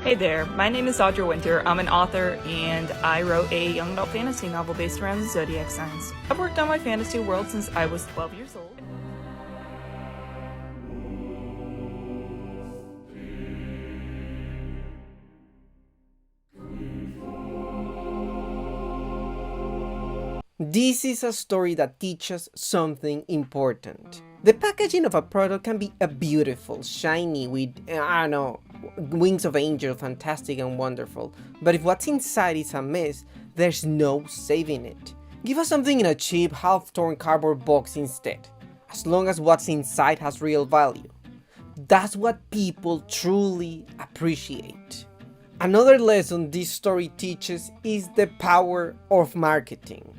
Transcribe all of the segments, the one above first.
Hey there, my name is Audra Winter. I'm an author and I wrote a young adult fantasy novel based around the zodiac signs. I've worked on my fantasy world since I was 12 years old. This is a story that teaches something important. The packaging of a product can be a beautiful, shiny, with, wings of angel, fantastic and wonderful. But if what's inside is a mess, there's no saving it. Give us something in a cheap, half-torn cardboard box instead, as long as what's inside has real value. That's what people truly appreciate. Another lesson this story teaches is the power of marketing.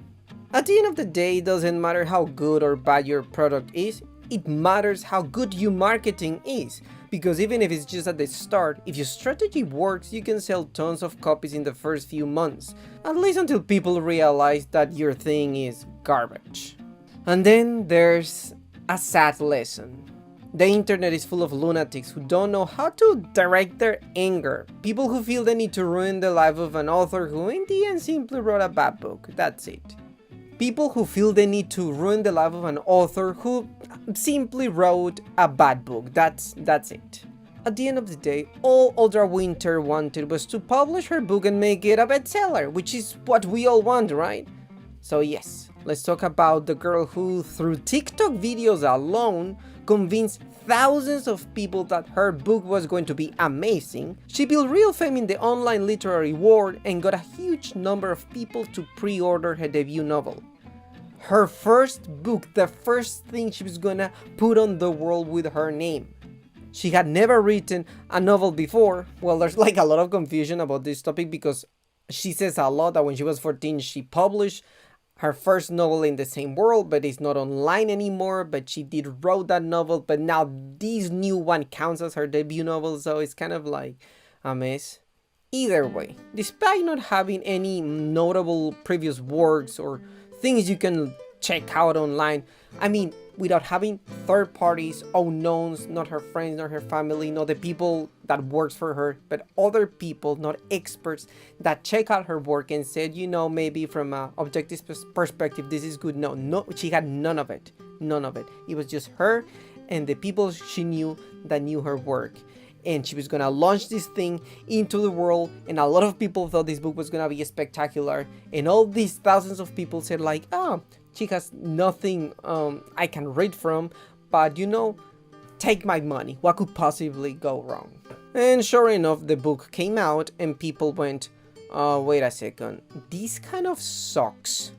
At the end of the day, it doesn't matter how good or bad your product is, it matters how good your marketing is. Because even if it's just at the start, if your strategy works, you can sell tons of copies in the first few months, at least until people realize that your thing is garbage. And then there's a sad lesson. The internet is full of lunatics who don't know how to direct their anger. People who feel the need to ruin the life of an author who in the end simply wrote a bad book. That's it. People who feel the need to ruin the life of an author who simply wrote a bad book. That's it. At the end of the day, all Audra Winter wanted was to publish her book and make it a bestseller, which is what we all want, right? So yes, let's talk about the girl who, through TikTok videos alone, convinced thousands of people that her book was going to be amazing. She built real fame in the online literary world and got a huge number of people to pre-order her debut novel. Her first book, the first thing she was gonna put on the world with her name. She had never written a novel before. Well, there's like a lot of confusion about this topic because she says a lot that when she was 14 she published her first novel in the same world, but it's not online anymore, but she did wrote that novel, but now this new one counts as her debut novel, so it's kind of like a mess. Either way, despite not having any notable previous works or things you can check out online, without having third parties, unknowns, not her friends, not her family, not the people that works for her, but other people, not experts, that check out her work and said, maybe from an objective perspective, this is good. No, she had none of it. It was just her and the people she knew that knew her work. And she was gonna launch this thing into the world, and a lot of people thought this book was gonna be spectacular, and all these thousands of people said like, she has nothing I can read from, but take my money, what could possibly go wrong? And sure enough, the book came out and people went, wait a second, this kind of sucks.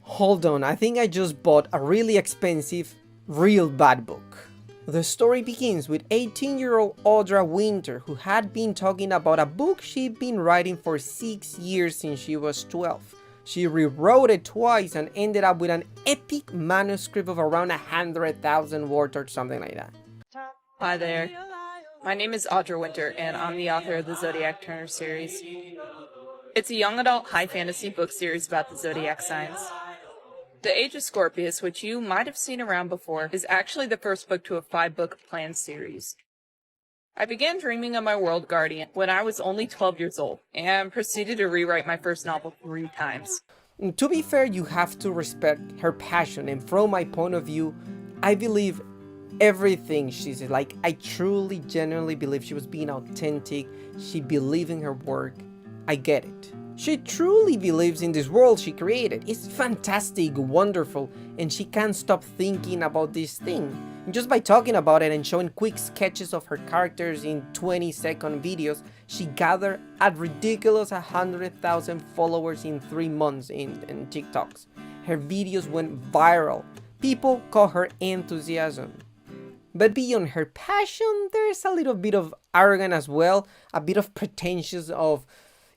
Hold on, I think I just bought a really expensive, real bad book. The story begins with 18-year-old Audra Winter, who had been talking about a book she'd been writing for 6 years since she was 12. She rewrote it twice and ended up with an epic manuscript of around 100,000 words or something like that. Hi there, my name is Audra Winter and I'm the author of the Zodiac Turner series. It's a young adult high fantasy book series about the zodiac signs. The Age of Scorpius, which you might have seen around before, is actually the first book to a 5-book planned series. I began dreaming of my world guardian when I was only 12 years old, and proceeded to rewrite my first novel 3 times. To be fair, you have to respect her passion, and from my point of view, I believe everything she said. Like, I truly, genuinely believe she was being authentic, she believed in her work. I get it. She truly believes in this world she created. It's fantastic, wonderful, and she can't stop thinking about this thing. And just by talking about it and showing quick sketches of her characters in 20-second videos, she gathered a ridiculous 100,000 followers in 3 months in TikToks. Her videos went viral. People call her enthusiasm. But beyond her passion, there's a little bit of arrogance as well, a bit of pretentious of,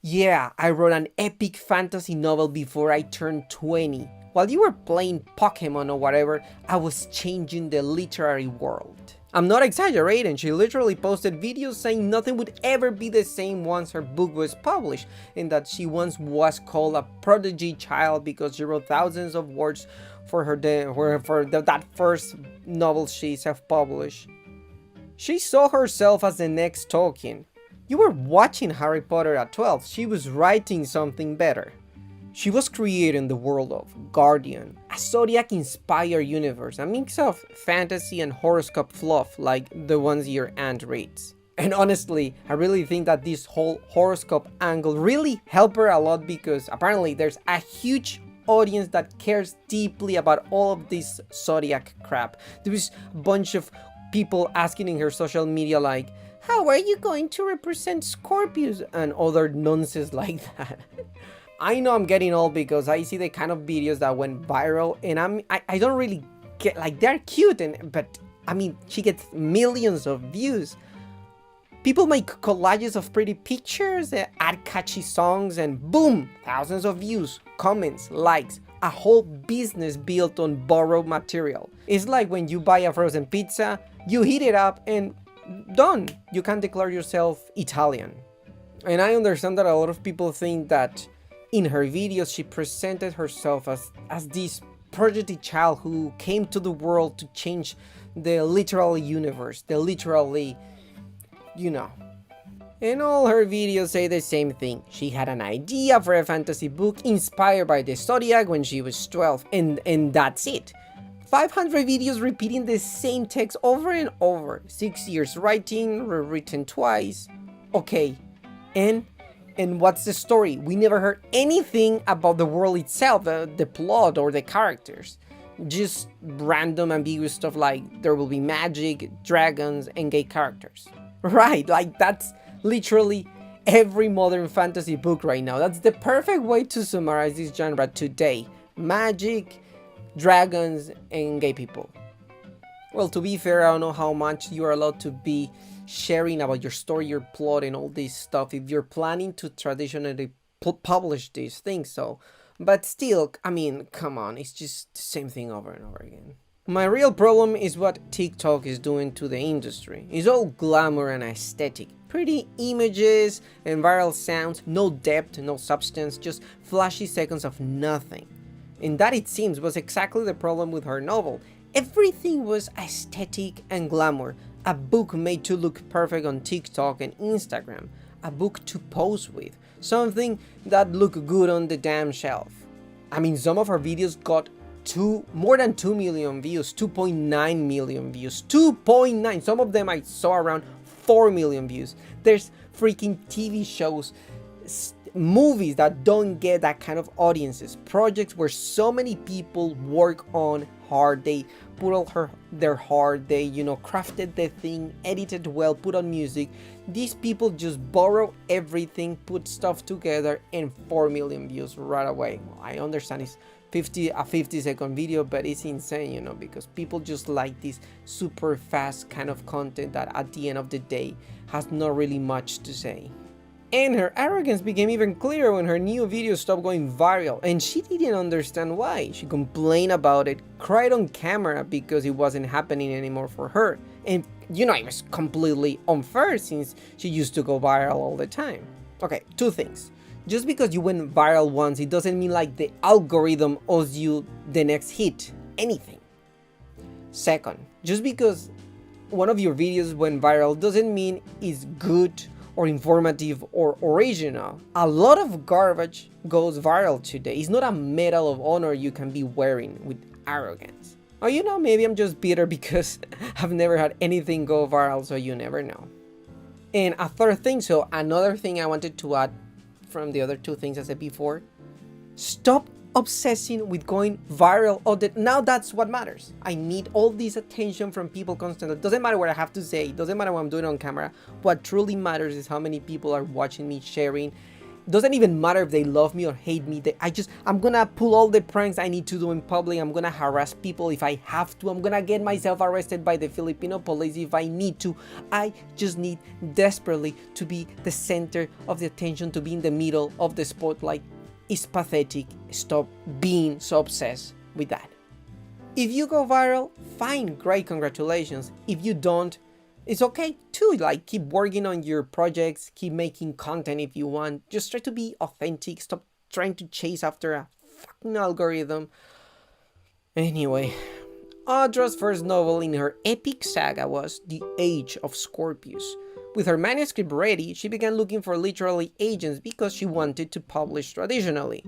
yeah, I wrote an epic fantasy novel before I turned 20. While you were playing Pokemon or whatever, I was changing the literary world. I'm not exaggerating, she literally posted videos saying nothing would ever be the same once her book was published, and that she once was called a prodigy child because she wrote thousands of words for that first novel she self-published. She saw herself as the next Tolkien. You were watching Harry Potter at 12, she was writing something better. She was creating the world of Guardian, a Zodiac-inspired universe, a mix of fantasy and horoscope fluff like the ones your aunt reads. And honestly, I really think that this whole horoscope angle really helped her a lot because apparently there's a huge audience that cares deeply about all of this Zodiac crap. There was a bunch of people asking in her social media like, how are you going to represent Scorpius? And other nonsense like that. I know I'm getting old because I see the kind of videos that went viral and I don't really get, like, they're cute but I mean, she gets millions of views. People make collages of pretty pictures, add catchy songs, and boom, thousands of views, comments, likes, a whole business built on borrowed material. It's like when you buy a frozen pizza, you heat it up and done. You can declare yourself Italian. And I understand that a lot of people think that in her videos she presented herself as this prodigy child who came to the world to change the literal universe, the literally, you know. And all her videos say the same thing. She had an idea for a fantasy book inspired by the Zodiac when she was 12, and that's it. 500 videos repeating the same text over and over. 6 years writing, rewritten twice. Okay, and what's the story? We never heard anything about the world itself, the plot or the characters. Just random ambiguous stuff like there will be magic, dragons, and gay characters. Right, like that's literally every modern fantasy book right now. That's the perfect way to summarize this genre today. Magic, dragons, and gay people. Well, to be fair, I don't know how much you are allowed to be sharing about your story, your plot, and all this stuff if you're planning to traditionally publish these things, so. But still, I mean, come on, it's just the same thing over and over again. My real problem is what TikTok is doing to the industry. It's all glamour and aesthetic. Pretty images and viral sounds, no depth, no substance, just flashy seconds of nothing. And that, it seems, was exactly the problem with her novel. Everything was aesthetic and glamour. A book made to look perfect on TikTok and Instagram. A book to pose with. Something that looked good on the damn shelf. I mean, some of her videos got more than 2 million views, 2.9 million views, 2.9. Some of them I saw around 4 million views. There's freaking TV shows, movies that don't get that kind of audiences, projects where so many people work on hard, they put all their heart, they, you know, crafted the thing, edited well, put on music. These people just borrow everything, put stuff together, and 4 million views right away. Well, I understand it's a 50-second video, but it's insane, you know, because people just like this super fast kind of content that at the end of the day has not really much to say. And her arrogance became even clearer when her new videos stopped going viral, and she didn't understand why. She complained about it, cried on camera because it wasn't happening anymore for her. And you know, it was completely unfair since she used to go viral all the time. Okay, two things. Just because you went viral once, it doesn't mean like the algorithm owes you the next hit, anything. Second, just because one of your videos went viral doesn't mean it's good or informative or original. A lot of garbage goes viral today. It's not a medal of honor you can be wearing with arrogance. Or you know, maybe I'm just bitter because I've never had anything go viral, so you never know. And a third thing, so another thing I wanted to add from the other two things I said before, stop obsessing with going viral. Now that's what matters. I need all this attention from people constantly. It doesn't matter what I have to say, it doesn't matter what I'm doing on camera. What truly matters is how many people are watching me, sharing. It doesn't even matter if they love me or hate me. I'm gonna pull all the pranks I need to do in public. I'm gonna harass people if I have to. I'm gonna get myself arrested by the Filipino police if I need to. I just need desperately to be the center of the attention, to be in the middle of the spotlight. It's pathetic. Stop being so obsessed with that. If you go viral, fine, great, congratulations. If you don't, it's okay too. Like, keep working on your projects, keep making content if you want. Just try to be authentic. Stop trying to chase after a fucking algorithm. Anyway, Audra's first novel in her epic saga was The Age of Scorpius, With her manuscript ready, she began looking for literary agents because she wanted to publish traditionally.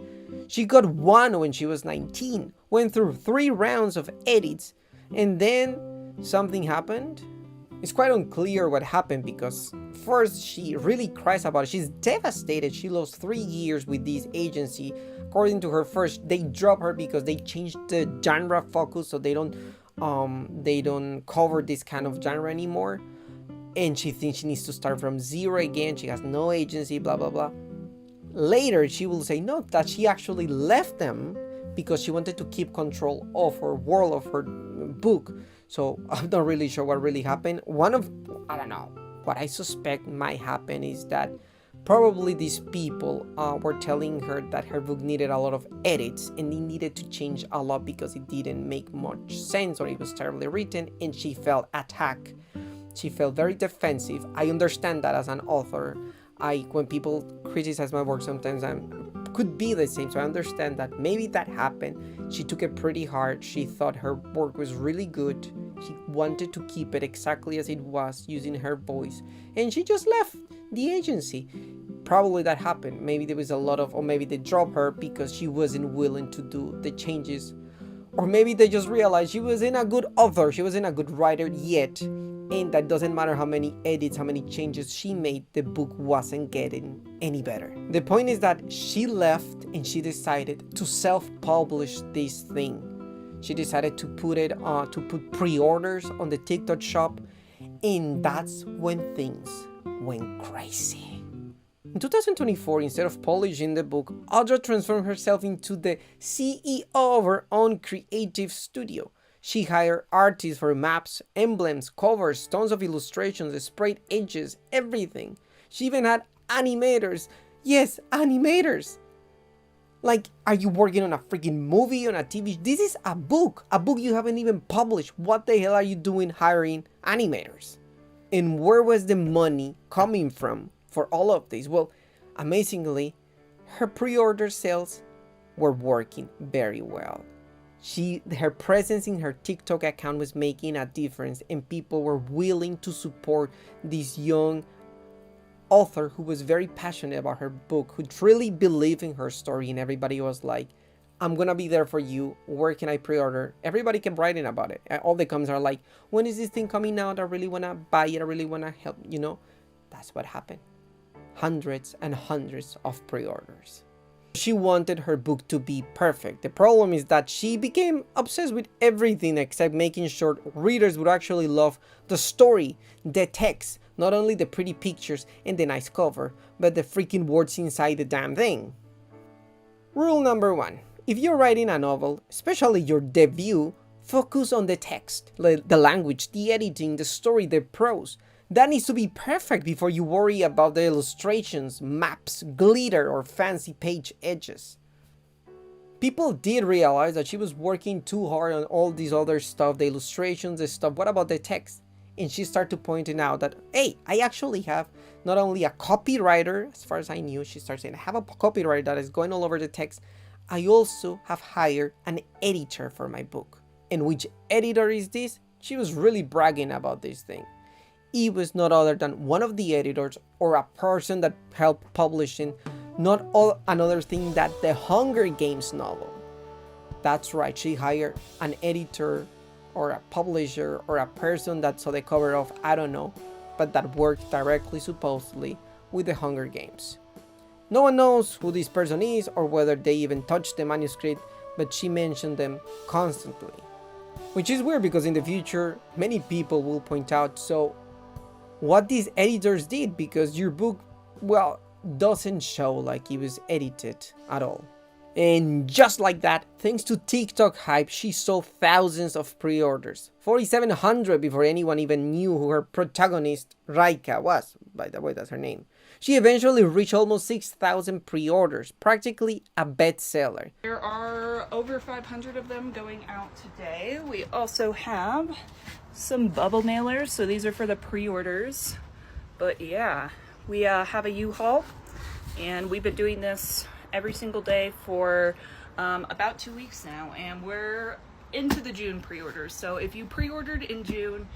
She got one when she was 19, went through 3 rounds of edits, and then something happened. It's quite unclear what happened because first she really cries about it. She's devastated. She lost 3 years with this agency. According to her, first they dropped her because they changed the genre focus, so they don't cover this kind of genre anymore. And she thinks she needs to start from zero again. She has no agency, blah blah blah. Later she will say no, that she actually left them because she wanted to keep control of her world, of her book. So I'm not really sure what really happened. I don't know, what I suspect might happen is that probably these people were telling her that her book needed a lot of edits and they needed to change a lot because it didn't make much sense or it was terribly written, and she felt attacked. She felt very defensive. I understand that as an author. When people criticize my work, sometimes I could be the same. So I understand that maybe that happened. She took it pretty hard. She thought her work was really good. She wanted to keep it exactly as it was, using her voice. And she just left the agency. Probably that happened. Maybe there was or maybe they dropped her because she wasn't willing to do the changes. Or maybe they just realized she wasn't a good author. She wasn't a good writer yet. And that doesn't matter how many edits, how many changes she made, the book wasn't getting any better. The point is that she left and she decided to self-publish this thing. She decided to put pre-orders on the TikTok shop, and that's when things went crazy. In 2024, instead of publishing the book, Audra transformed herself into the CEO of her own creative studio. She hired artists for maps, emblems, covers, tons of illustrations, sprayed edges, everything. She even had animators. Yes, animators. Like, are you working on a freaking movie, on a TV? This is a book you haven't even published. What the hell are you doing hiring animators? And where was the money coming from for all of this? Well, amazingly, her pre-order sales were working very well. Her presence in her TikTok account was making a difference, and people were willing to support this young author who was very passionate about her book, who truly believed in her story, and everybody was like, I'm gonna be there for you. Where can I pre-order? Everybody kept writing about it. All the comments are like, when is this thing coming out? I really wanna buy it. I really wanna help, That's what happened. Hundreds and hundreds of pre-orders. She wanted her book to be perfect. The problem is that she became obsessed with everything except making sure readers would actually love the story, the text, not only the pretty pictures and the nice cover, but the freaking words inside the damn thing. Rule number 1. If you're writing a novel, especially your debut, focus on the text, the language, the editing, the story, the prose. That needs to be perfect before you worry about the illustrations, maps, glitter, or fancy page edges. People did realize that she was working too hard on all this other stuff, the illustrations, the stuff. What about the text? And she started pointing out that, hey, I actually have not only a copywriter, as far as I knew, she started saying, I have a copywriter that is going all over the text. I also have hired an editor for my book. And which editor is this? She was really bragging about this thing. It was not other than one of the editors or a person that helped publishing another thing that the Hunger Games novel. That's right, she hired an editor or a publisher or a person that saw the cover of, I don't know, but that worked directly, supposedly, with the Hunger Games. No one knows who this person is or whether they even touched the manuscript, but she mentioned them constantly. Which is weird because in the future, many people will point out, so what these editors did, because your book, well, doesn't show like it was edited at all. And just like that, thanks to TikTok hype, she sold thousands of pre-orders. 4,700 before anyone even knew who her protagonist, Raika, was. By the way, that's her name. She eventually reached almost 6,000 pre-orders, practically a bestseller. There are over 500 of them going out today. We also have some bubble mailers, so these are for the pre-orders. But yeah, we have a U-Haul, and we've been doing this every single day for about 2 weeks now, and we're into the June pre-orders. So if you pre-ordered in June,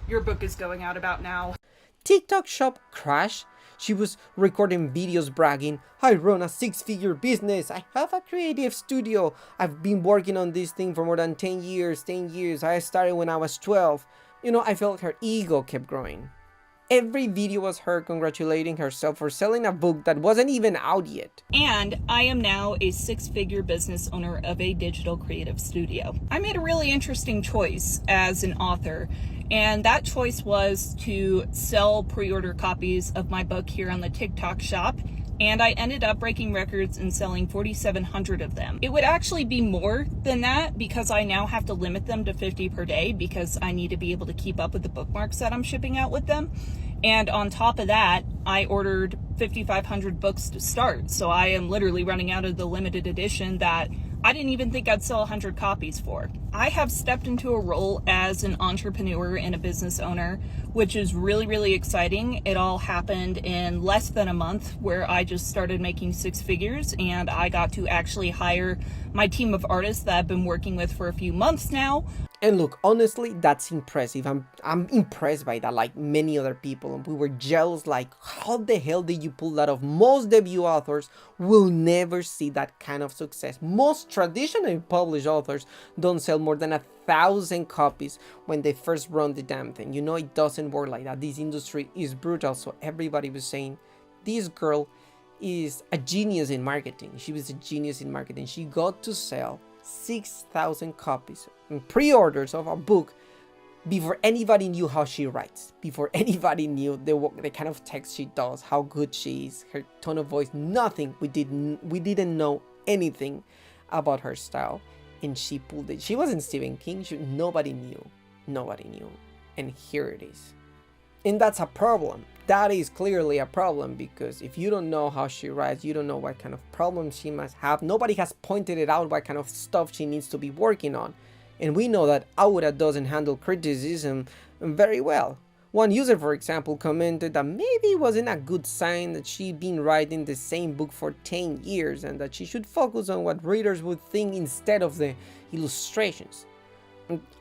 your book is going out about now. TikTok shop crashed. She was recording videos bragging, I run a 6-figure business, I have a creative studio, I've been working on this thing for more than 10 years, I started when I was 12. I felt her ego kept growing. Every video was her congratulating herself for selling a book that wasn't even out yet. And I am now a 6-figure business owner of a digital creative studio. I made a really interesting choice as an author, and that choice was to sell pre-order copies of my book here on the TikTok shop. And I ended up breaking records and selling 4,700 of them. It would actually be more than that because I now have to limit them to 50 per day because I need to be able to keep up with the bookmarks that I'm shipping out with them. And on top of that, I ordered 5,500 books to start. So I am literally running out of the limited edition that I didn't even think I'd sell 100 copies for. I have stepped into a role as an entrepreneur and a business owner, which is really, really exciting. It all happened in less than a month where I just started making 6 figures and I got to actually hire my team of artists that I've been working with for a few months now. And look, honestly, that's impressive. I'm impressed by that, like many other people. And we were jealous, like, how the hell did you pull that off? Most debut authors will never see that kind of success. Most traditionally published authors don't sell more than 1,000 copies when they first run the damn thing. It doesn't work like that. This industry is brutal. So everybody was saying, this girl is a genius in marketing. She was a genius in marketing. She got to sell 6,000 copies and pre-orders of a book before anybody knew how she writes, before anybody knew the kind of text she does, how good she is, her tone of voice, nothing. We didn't know anything about her style, and she pulled it. She wasn't Stephen King. Nobody knew, and here it is. And that's a problem. That is clearly a problem, because if you don't know how she writes, you don't know what kind of problems she must have. Nobody has pointed it out what kind of stuff she needs to be working on. And we know that Audra doesn't handle criticism very well. One user, for example, commented that maybe it wasn't a good sign that she'd been writing the same book for 10 years and that she should focus on what readers would think instead of the illustrations.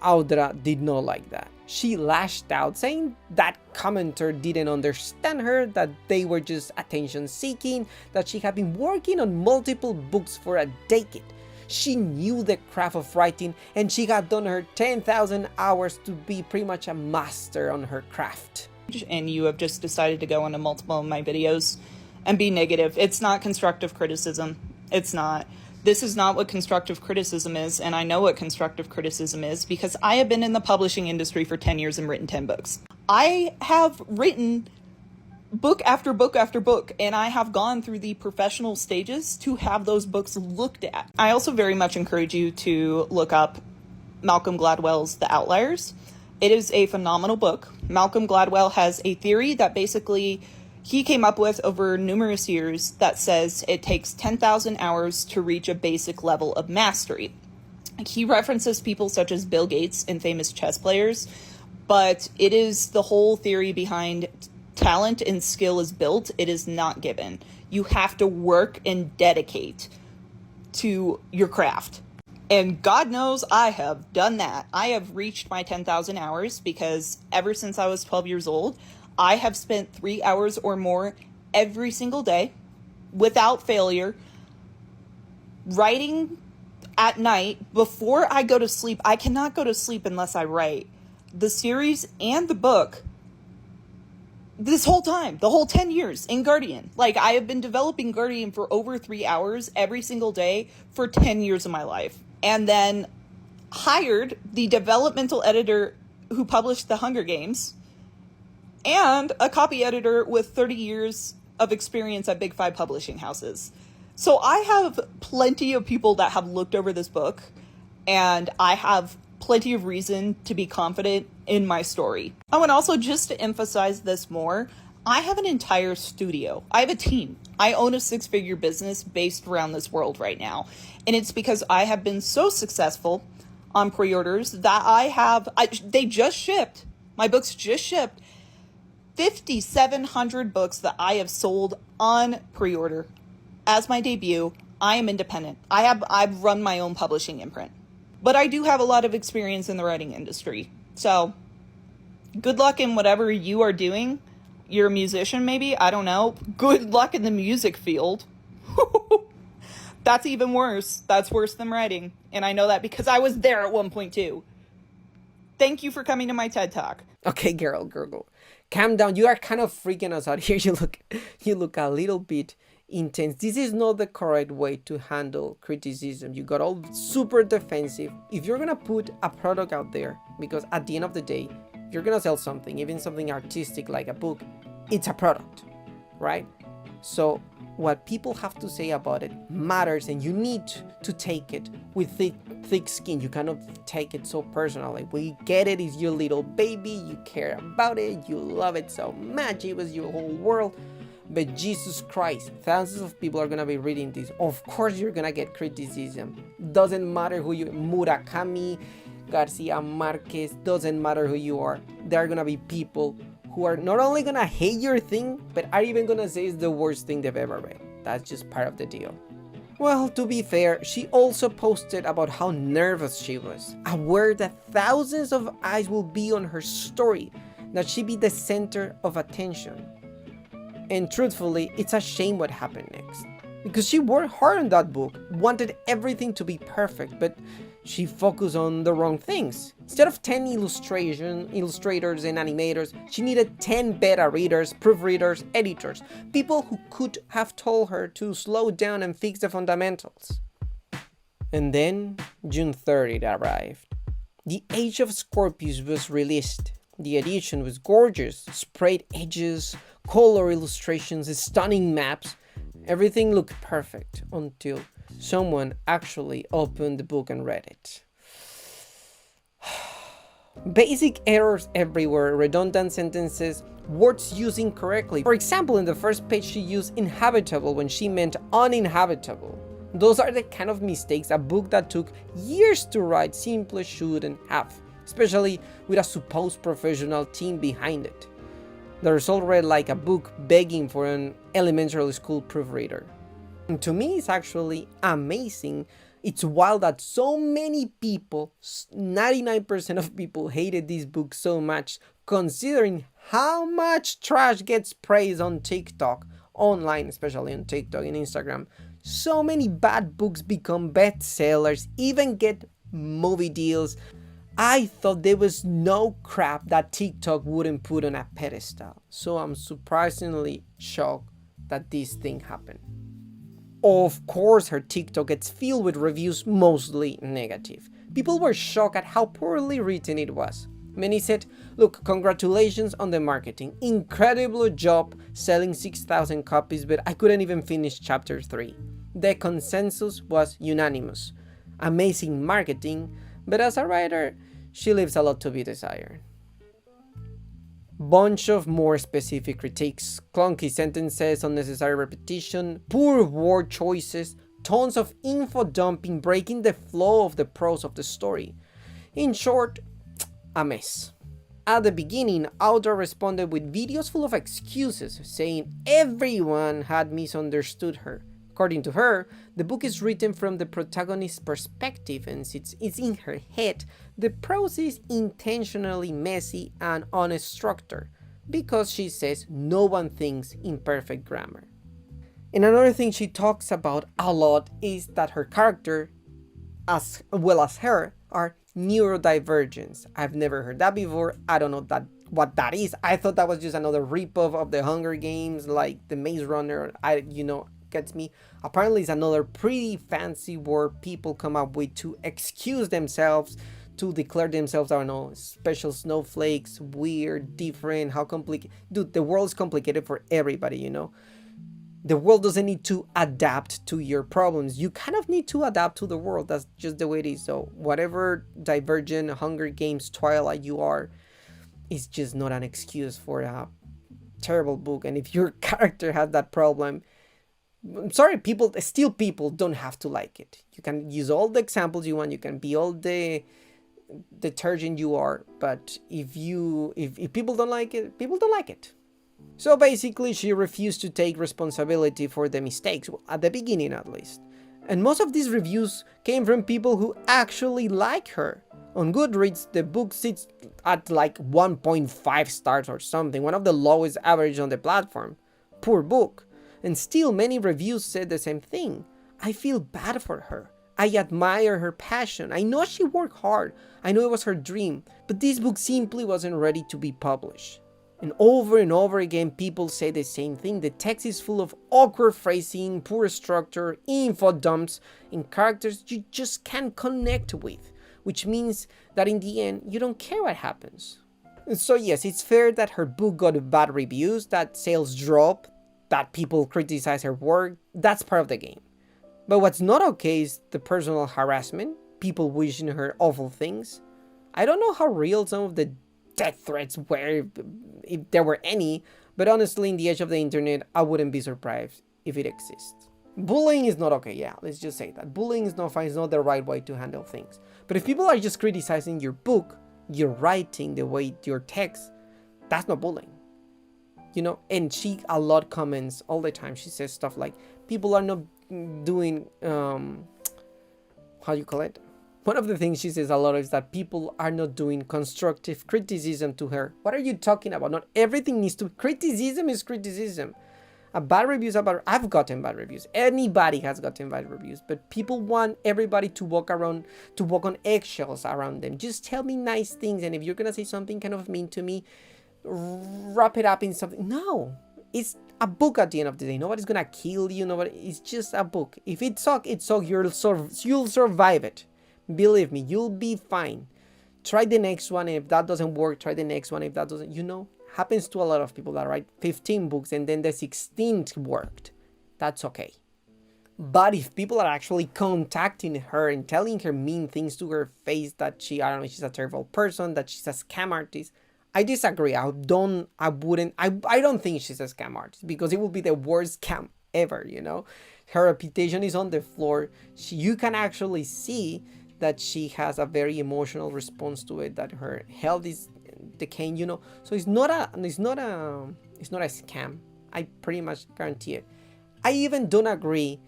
Audra did not like that. She lashed out, saying that commenter didn't understand her, that they were just attention seeking, that she had been working on multiple books for a decade. She knew the craft of writing and she had done her 10,000 hours to be pretty much a master on her craft. And you have just decided to go into multiple of my videos and be negative. It's not constructive criticism. It's not. This is not what constructive criticism is, and I know what constructive criticism is because I have been in the publishing industry for 10 years and written 10 books. I have written book after book after book, and I have gone through the professional stages to have those books looked at. I also very much encourage you to look up Malcolm Gladwell's The Outliers. It is a phenomenal book. Malcolm Gladwell has a theory that basically he came up with over numerous years that says it takes 10,000 hours to reach a basic level of mastery. He references people such as Bill Gates and famous chess players, but it is the whole theory behind talent and skill is built. It is not given. You have to work and dedicate to your craft. And God knows I have done that. I have reached my 10,000 hours because ever since I was 12 years old, I have spent 3 hours or more every single day without failure writing at night before I go to sleep. I cannot go to sleep unless I write. The series and the book, this whole time, the whole 10 years in Guardian. Like, I have been developing Guardian for over 3 hours every single day for 10 years of my life. And then hired the developmental editor who published The Hunger Games and a copy editor with 30 years of experience at Big Five publishing houses. So I have plenty of people that have looked over this book, and I have plenty of reason to be confident in my story. Oh, and also just to emphasize this more, I have an entire studio. I have a team. I own a 6-figure business based around this world right now. And it's because I have been so successful on pre-orders that they just shipped, my books just shipped 5,700 books that I have sold on pre-order. As my debut, I am independent. I've run my own publishing imprint. But I do have a lot of experience in the writing industry. So good luck in whatever you are doing. You're a musician, maybe? I don't know. Good luck in the music field. That's even worse. That's worse than writing. And I know that because I was there at one point too. Thank you for coming to my TED Talk. Okay, girl, calm down. You are kind of freaking us out here. You look a little bit intense. This is not the correct way to handle criticism. You got all super defensive. If you're gonna put a product out there, because at the end of the day, you're gonna sell something, even something artistic like a book, it's a product, right? So what people have to say about it matters, and you need to take it with thick skin. You cannot take it so personally. We get it, it's your little baby, you care about it, you love it so much, it was your whole world. But Jesus Christ, thousands of people are gonna be reading this. Of course you're gonna get criticism. Doesn't matter who you, Murakami, Garcia Marquez, doesn't matter who you are. There are gonna be people who are not only gonna hate your thing, but are even gonna say it's the worst thing they've ever read. That's just part of the deal. Well, to be fair, she also posted about how nervous she was, aware that thousands of eyes will be on her story, that she'd be the center of attention. And truthfully, it's a shame what happened next. Because she worked hard on that book, wanted everything to be perfect, but she focused on the wrong things. Instead of 10 illustrators and animators, she needed 10 beta readers, proofreaders, editors, people who could have told her to slow down and fix the fundamentals. And then June 30th arrived. The Age of Scorpius was released. The edition was gorgeous, sprayed edges, color illustrations, stunning maps. Everything looked perfect until someone actually opened the book and read it. Basic errors everywhere, redundant sentences, words used incorrectly. For example, in the first page she used inhabitable when she meant uninhabitable. Those are the kind of mistakes a book that took years to write simply shouldn't have, especially with a supposed professional team behind it. The result read like a book begging for an elementary school proofreader. And to me, it's actually amazing. It's wild that so many people, 99% of people, hated this book so much, considering how much trash gets praised on TikTok, online, especially on TikTok and Instagram. So many bad books become bestsellers, even get movie deals. I thought there was no crap that TikTok wouldn't put on a pedestal. So I'm surprisingly shocked that this thing happened. Of course, her TikTok gets filled with reviews mostly negative. People were shocked at how poorly written it was. Many said, look, congratulations on the marketing. Incredible job selling 6,000 copies, but I couldn't even finish chapter 3. The consensus was unanimous. Amazing marketing, but as a writer, she leaves a lot to be desired. Bunch of more specific critiques, clunky sentences, unnecessary repetition, poor word choices, tons of info dumping breaking the flow of the prose of the story. In short, a mess. At the beginning, Audra responded with videos full of excuses, saying everyone had misunderstood her. According to her, the book is written from the protagonist's perspective, and since it's in her head, the prose is intentionally messy and unstructured, because she says no one thinks in perfect grammar. And another thing she talks about a lot is that her character, as well as her, are neurodivergents. I've never heard that before. I don't know what that is. I thought that was just another ripoff of the Hunger Games, like the Maze Runner. Gets me. Apparently it's another pretty fancy word people come up with to excuse themselves, to declare themselves, I don't know, special snowflakes, weird, different, how complicated. Dude, the world is complicated for everybody, you know. The world doesn't need to adapt to your problems. You kind of need to adapt to the world. That's just the way it is. So whatever Divergent, Hunger Games, Twilight you are, it's just not an excuse for a terrible book. And if your character has that problem, I'm sorry, people don't have to like it. You can use all the examples you want. You can be all the detergent you are. But if people don't like it, people don't like it. So basically, she refused to take responsibility for the mistakes, well, at the beginning at least. And most of these reviews came from people who actually like her. On Goodreads, the book sits at like 1.5 stars or something, one of the lowest average on the platform. Poor book. And still many reviews said the same thing. I feel bad for her. I admire her passion. I know she worked hard. I know it was her dream. But this book simply wasn't ready to be published. And over again, people say the same thing. The text is full of awkward phrasing, poor structure, info dumps, and characters you just can't connect with. Which means that in the end, you don't care what happens. And so yes, it's fair that her book got bad reviews, that sales drop, that people criticize her work. That's part of the game. But what's not okay is the personal harassment, people wishing her awful things. I don't know how real some of the death threats were, if there were any, but honestly, in the age of the internet, I wouldn't be surprised if it exists. Bullying is not okay, yeah, let's just say that. Bullying is not fine, it's not the right way to handle things. But if people are just criticizing your book, your writing, the way your text, that's not bullying. You know, and she a lot comments all the time. She says stuff like, people are not doing, how do you call it? One of the things she says a lot is that people are not doing constructive criticism to her. What are you talking about? Not everything needs to... Criticism is criticism. A bad review is about... I've gotten bad reviews. Anybody has gotten bad reviews. But people want everybody to walk on eggshells around them. Just tell me nice things. And if you're going to say something kind of mean to me, wrap it up in something. No. It's a book at the end of the day. Nobody's going to kill you. It's just a book. If it sucks, it sucks. You'll survive it. Believe me, you'll be fine. Try the next one, and if that doesn't work, try the next one. If that doesn't, happens to a lot of people that write 15 books and then the 16th worked. That's okay. But if people are actually contacting her and telling her mean things to her face, that she's a terrible person, that she's a scam artist, I disagree. I don't think she's a scam artist, because it would be the worst scam ever, Her reputation is on the floor. You can actually see that she has a very emotional response to it, that her health is decaying, So it's not a scam. I pretty much guarantee it. I even don't agree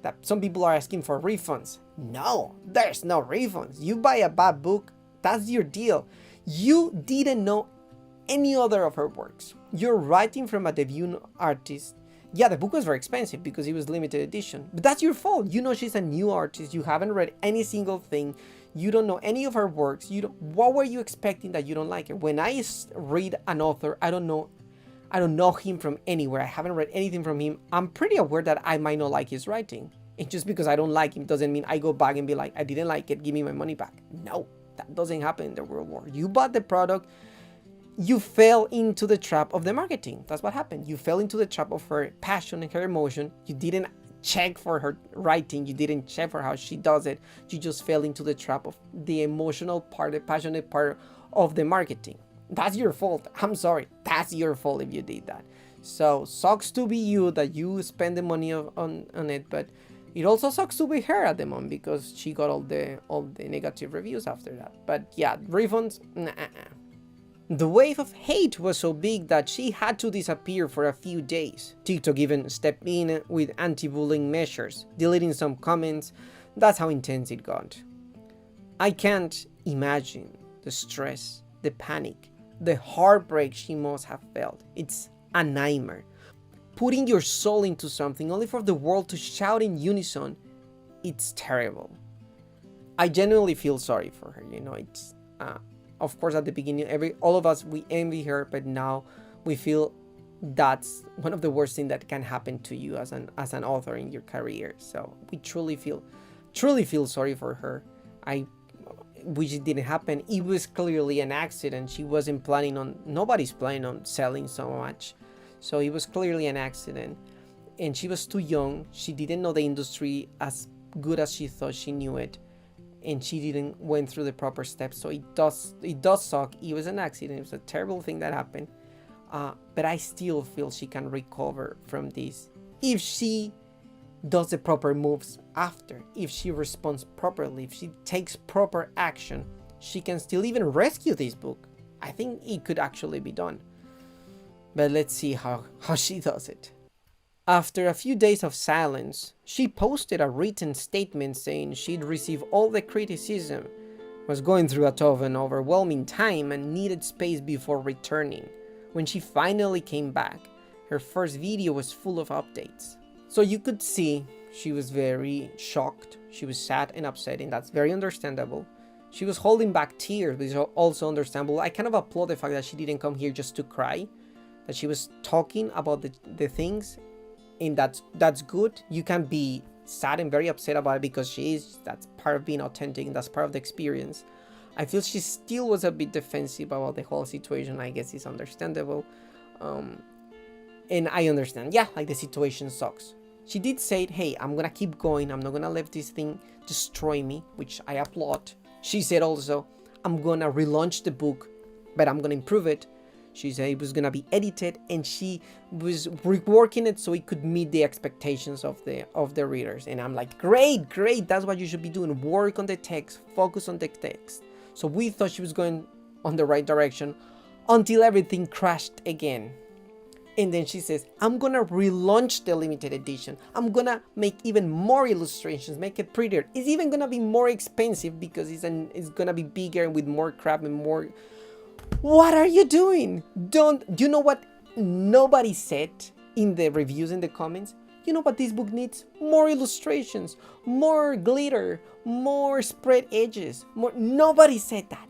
that some people are asking for refunds. No, there's no refunds. You buy a bad book, that's your deal. You didn't know any other of her works. You're writing from a debut artist. Yeah, the book was very expensive because it was limited edition, but that's your fault. She's a new artist. You haven't read any single thing. You don't know any of her works. What were you expecting that you don't like her? When I read an author, I don't know him from anywhere. I haven't read anything from him. I'm pretty aware that I might not like his writing. And just because I don't like him doesn't mean I go back and be like, I didn't like it, give me my money back. No, that doesn't happen in the real world. You bought the product. You fell into the trap of the marketing. That's what happened. You fell into the trap of her passion and her emotion. You didn't check for her writing. You didn't check for how she does it. You just fell into the trap of the emotional part, the passionate part of the marketing. That's your fault. I'm sorry. That's your fault if you did that. So sucks to be you that you spend the money on it, but it also sucks to be her at the moment because she got all the negative reviews after that. But yeah, refunds, nah. The wave of hate was so big that she had to disappear for a few days. TikTok even stepped in with anti-bullying measures, deleting some comments. That's how intense it got. I can't imagine the stress, the panic, the heartbreak she must have felt. It's a nightmare. Putting your soul into something only for the world to shout in unison, it's terrible. I genuinely feel sorry for her, it's... Of course, at the beginning, all of us, we envy her, but now we feel that's one of the worst things that can happen to you as an author in your career. So we truly feel sorry for her. I wish it didn't happen. It was clearly an accident. Nobody's planning on selling so much. So it was clearly an accident. And she was too young. She didn't know the industry as good as she thought she knew it. And she didn't went through the proper steps, so it does suck. It was an accident. It was a terrible thing that happened, but I still feel she can recover from this if she does the proper moves after. If she responds properly, if she takes proper action, she can still even rescue this book. I think it could actually be done, but let's see how she does it. After a few days of silence, she posted a written statement saying she'd received all the criticism, was going through a tough and overwhelming time, and needed space before returning. When she finally came back, her first video was full of updates. So you could see she was very shocked, she was sad and upset, and that's very understandable. She was holding back tears, which is also understandable. I kind of applaud the fact that she didn't come here just to cry, that she was talking about the things, and that's good. You can be sad and very upset about it because that's part of being authentic, and that's part of the experience. I feel she still was a bit defensive about the whole situation. I guess it's understandable. And I understand, yeah, like the situation sucks. She did say, hey, I'm gonna keep going, I'm not gonna let this thing destroy me, which I applaud. She said also, I'm gonna relaunch the book, but I'm gonna improve it. She said it was gonna be edited, and she was reworking it so it could meet the expectations of the readers. And I'm like, great, that's what you should be doing. Work on the text, focus on the text. So we thought she was going on the right direction until everything crashed again. And then she says, I'm gonna relaunch the limited edition. I'm gonna make even more illustrations, make it prettier. It's even gonna be more expensive because it's gonna be bigger with more crap and more. What are you doing? Do you know what nobody said in the reviews, in the comments? You know what this book needs? More illustrations, more glitter, more spread edges, more. Nobody said that.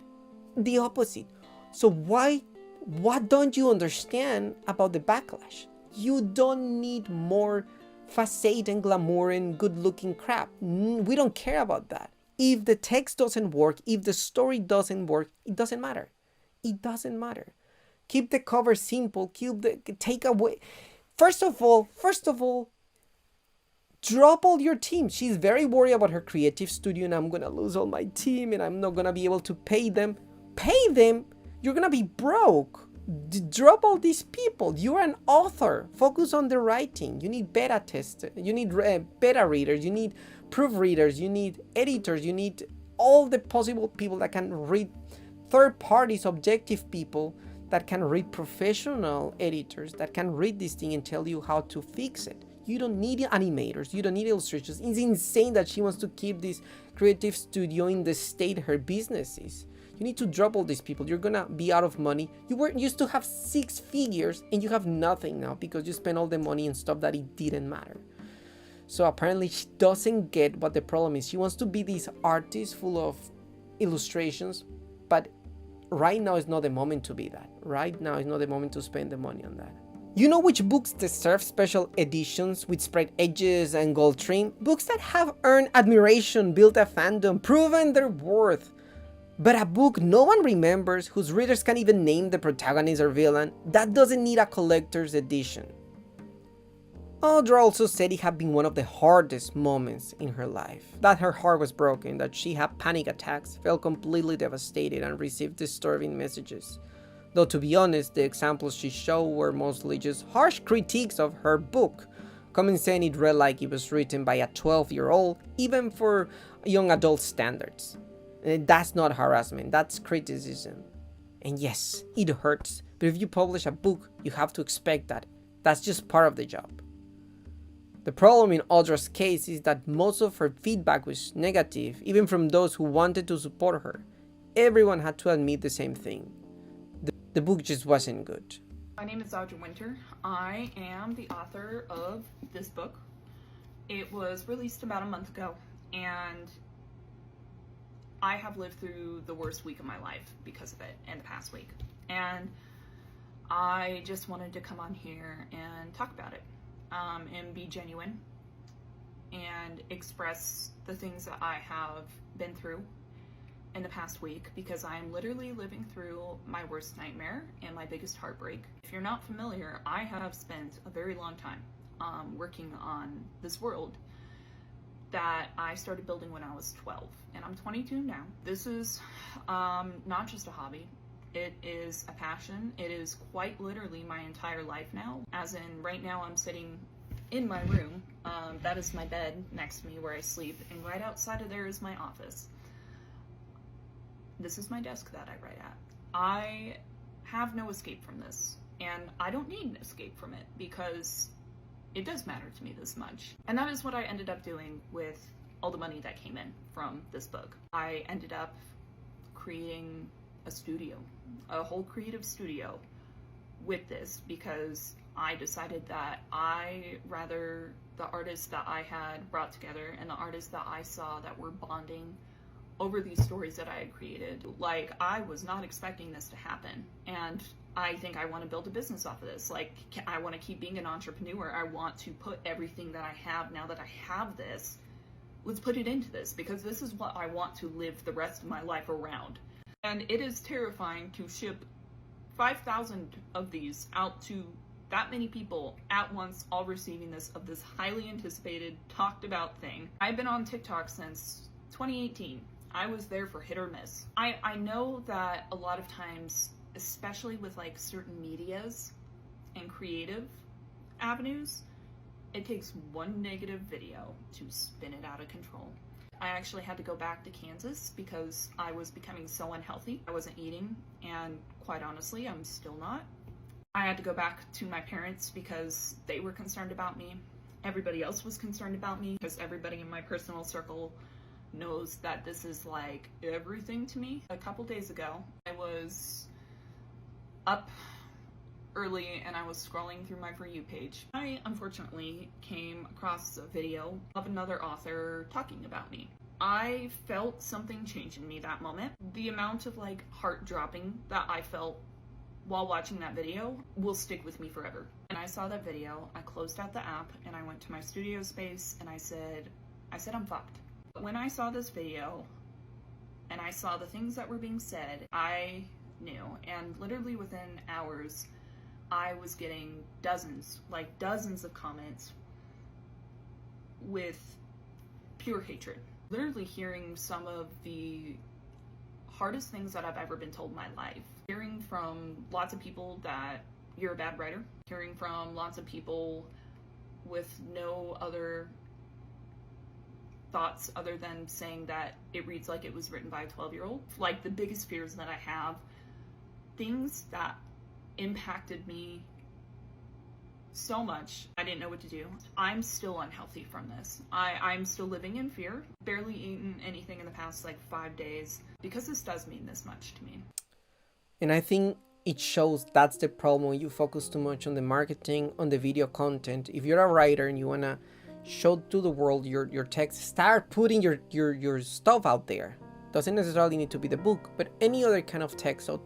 The opposite. So what don't you understand about the backlash? You don't need more facade and glamour and good looking crap. We don't care about that. If the text doesn't work, if the story doesn't work, it doesn't matter. It doesn't matter. Keep the cover simple. Take away. First of all, drop all your team. She's very worried about her creative studio, and I'm gonna lose all my team, and I'm not gonna be able to pay them. Pay them? You're gonna be broke. Drop all these people. You're an author. Focus on the writing. You need beta testers. You need beta readers. You need proofreaders. You need editors. You need all the possible people that can read. Third parties, objective people that can read, professional editors that can read this thing and tell you how to fix it. You don't need animators, you don't need illustrators. It's insane that she wants to keep this creative studio in the state her business is. You need to drop all these people. You're gonna be out of money. You used to have 6 figures and you have nothing now because you spent all the money in stuff that it didn't matter. So apparently she doesn't get what the problem is. She wants to be this artist full of illustrations, but right now is not the moment to be that. Right now is not the moment to spend the money on that. You know which books deserve special editions with spread edges and gold trim? Books that have earned admiration, built a fandom, proven their worth. But a book no one remembers, whose readers can't even name the protagonist or villain, that doesn't need a collector's edition. Audra also said it had been one of the hardest moments in her life, that her heart was broken, that she had panic attacks, felt completely devastated, and received disturbing messages. Though to be honest, the examples she showed were mostly just harsh critiques of her book, comments saying it read like it was written by a 12-year-old, even for young adult standards. That's not harassment, that's criticism. And yes, it hurts, but if you publish a book, you have to expect that. That's just part of the job. The problem in Audra's case is that most of her feedback was negative, even from those who wanted to support her. Everyone had to admit the same thing. The book just wasn't good. My name is Audra Winter. I am the author of this book. It was released about a month ago, and I have lived through the worst week of my life because of it in the past week. And I just wanted to come on here and talk about it. And be genuine and express the things that I have been through in the past week, because I'm literally living through my worst nightmare and my biggest heartbreak. If you're not familiar, I have spent a very long time working on this world that I started building when I was 12, and I'm 22 now. This is not just a hobby. It is a passion. It is quite literally my entire life now. As in, right now I'm sitting in my room. That is my bed next to me where I sleep, and right outside of there is my office. This is my desk that I write at. I have no escape from this, and I don't need an escape from it, because it does matter to me this much. And that is what I ended up doing with all the money that came in from this book. I ended up creating a studio, a whole creative studio with this, because I decided that rather the artists that I had brought together and the artists that I saw that were bonding over these stories that I had created, like, I was not expecting this to happen. And I think I want to build a business off of this. Like, I want to keep being an entrepreneur. I want to put everything that I have, now that I have this, let's put it into this, because this is what I want to live the rest of my life around. And it is terrifying to ship 5,000 of these out to that many people at once, all receiving this, of this highly anticipated, talked about thing. I've been on TikTok since 2018. I was there for hit or miss. I know that a lot of times, especially with like certain medias and creative avenues, it takes one negative video to spin it out of control. I actually had to go back to Kansas because I was becoming so unhealthy. I wasn't eating, and quite honestly, I'm still not. I had to go back to my parents because they were concerned about me. Everybody else was concerned about me because everybody in my personal circle knows that this is like everything to me. A couple days ago, I was up early and I was scrolling through my For You page. I unfortunately came across a video of another author talking about me. I felt something change in me that moment. The amount of like heart dropping that I felt while watching that video will stick with me forever. And I saw that video, I closed out the app and I went to my studio space and I said I'm fucked. But when I saw this video and I saw the things that were being said, I knew. And literally within hours, I was getting dozens of comments with pure hatred. Literally hearing some of the hardest things that I've ever been told in my life. Hearing from lots of people that you're a bad writer. Hearing from lots of people with no other thoughts other than saying that it reads like it was written by a 12-year-old. Like, the biggest fears that I have, things that impacted me so much, I didn't know what to do. I'm still unhealthy from this. I'm still living in fear. Barely eaten anything in the past like 5 days because this does mean this much to me. And I think it shows that's the problem when you focus too much on the marketing, on the video content. If you're a writer and you want to show to the world your text, start putting your stuff out there. Doesn't necessarily need to be the book, but any other kind of text, so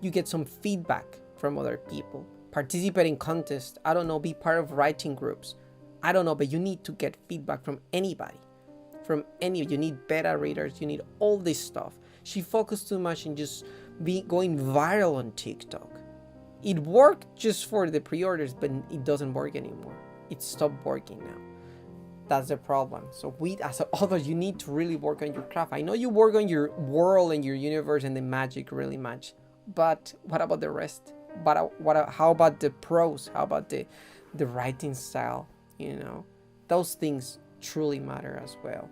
you get some feedback from other people. Participate in contests. I don't know, be part of writing groups. I don't know, but you need to get feedback from anybody. You need beta readers, you need all this stuff. She focused too much on just going viral on TikTok. It worked just for the pre-orders, but it doesn't work anymore. It stopped working now. That's the problem. So as authors, you need to really work on your craft. I know you work on your world and your universe and the magic really much, but what about the rest? But how about the prose? How about the writing style? Those things truly matter as well.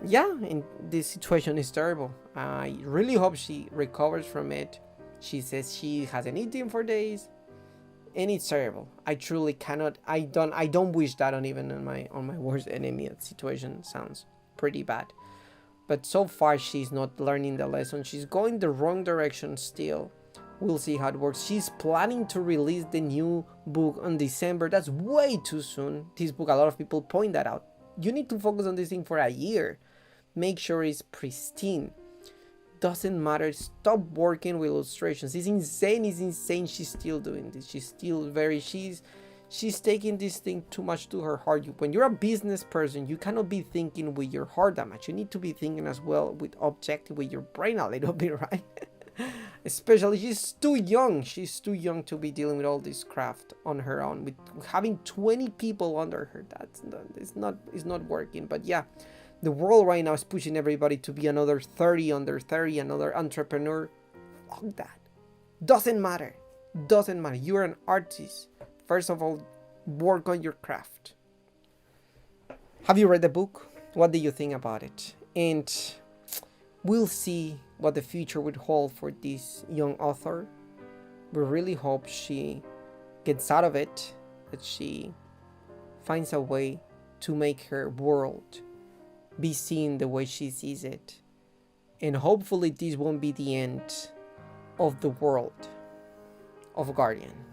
Yeah, and this situation is terrible. I really hope she recovers from it. She says she hasn't eaten for days, and it's terrible. I truly cannot. I don't wish that on even on my worst enemy. That situation sounds pretty bad. But so far she's not learning the lesson. She's going the wrong direction still. We'll see how it works. She's planning to release the new book on December. That's way too soon. This book, a lot of people point that out. You need to focus on this thing for a year. Make sure it's pristine. Doesn't matter. Stop working with illustrations. It's insane. She's still doing this. She's taking this thing too much to her heart. When you're a business person, you cannot be thinking with your heart that much. You need to be thinking as well with your brain a little bit, right? Especially, she's too young. She's too young to be dealing with all this craft on her own. With having 20 people under her, it's not working. But yeah, the world right now is pushing everybody to be another 30 under 30, another entrepreneur. Fuck that. Doesn't matter. You're an artist. First of all, work on your craft. Have you read the book? What do you think about it? And we'll see what the future would hold for this young author. We really hope she gets out of it, that she finds a way to make her world be seen the way she sees it. And hopefully this won't be the end of the world of Guardian.